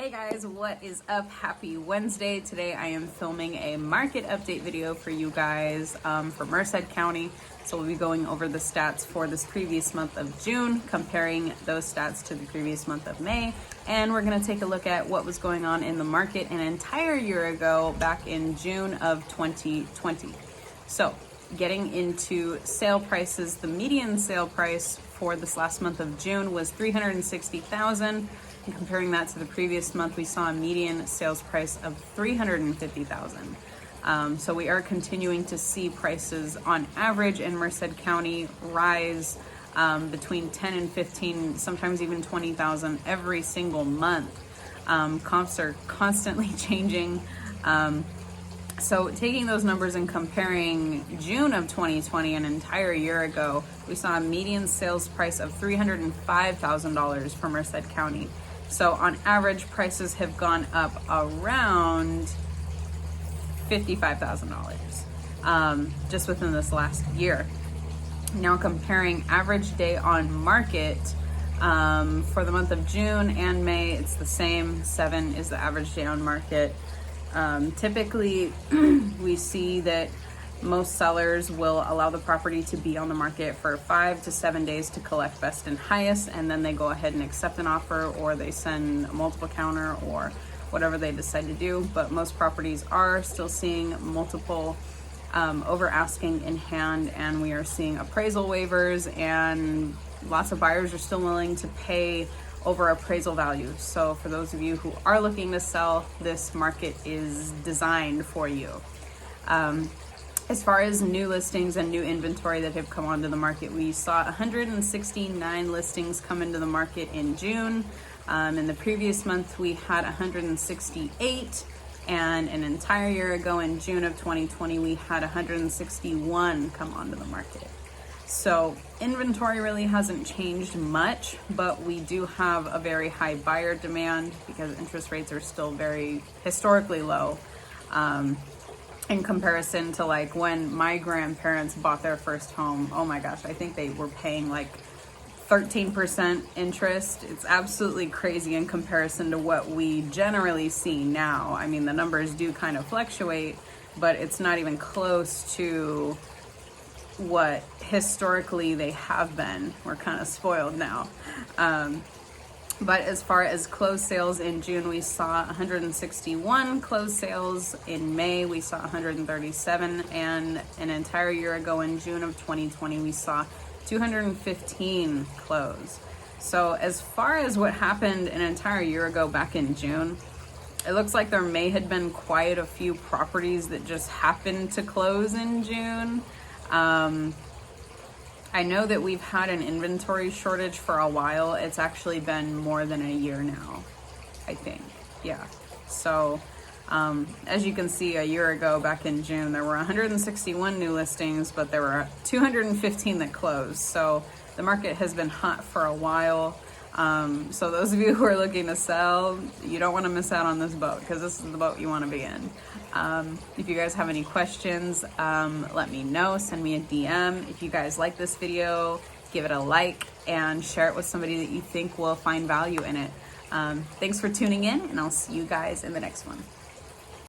Hey guys, what is up? Happy Wednesday. Today I am filming a market update video for you guys for Merced County. So we'll be going over the stats for this previous month of June, comparing those stats to the previous month of May. And we're gonna take a look at what was going on in the market an entire year ago, back in June of 2020. So getting into sale prices, the median sale price for this last month of June was $360,000. And comparing that to the previous month, we saw a median sales price of $350,000. So we are continuing to see prices on average in Merced County rise between 10 and 15, sometimes even 20,000 every single month. Comps are constantly changing. So taking those numbers and comparing June of 2020, an entire year ago, we saw a median sales price of $305,000 for Merced County. So on average, prices have gone up around $55,000 just within this last year. Now comparing average day on market for the month of June and May, it's the same. 7 is the average day on market. Typically, we see that most sellers will allow the property to be on the market for 5 to 7 days to collect best and highest, and then they go ahead and accept an offer, or they send a multiple counter, or whatever they decide to do. But most properties are still seeing multiple over asking in hand, and we are seeing appraisal waivers, and lots of buyers are still willing to pay over appraisal value. So for those of you who are looking to sell, this market is designed for you. As far as new listings and new inventory that have come onto the market, we saw 169 listings come into the market in June. In the previous month, we had 168, and an entire year ago in June of 2020, we had 161 come onto the market. So inventory really hasn't changed much, but we do have a very high buyer demand because interest rates are still very historically low. In comparison to like when my grandparents bought their first home, oh my gosh, I think they were paying like 13% interest. It's absolutely crazy in comparison to what we generally see now. I mean, the numbers do kind of fluctuate, but it's not even close to what historically they have been. We're kind of spoiled now. But as far as closed sales in June, we saw 161 closed sales. In May, we saw 137, and an entire year ago in June of 2020, we saw 215 close. So as far as what happened an entire year ago back in June, it looks like there may have been quite a few properties that just happened to close in June. I know that we've had an inventory shortage for a while. It's actually been more than a year now, I think. Yeah. So as you can see, a year ago back in June, there were 161 new listings, but there were 215 that closed. So the market has been hot for a while. So those of you who are looking to sell, you don't want to miss out on this boat, because this is the boat you want to be in. If you guys have any questions, let me know. Send me a DM. If you guys like this video, give it a like and share it with somebody that you think will find value in it. Thanks for tuning in, and I'll see you guys in the next one.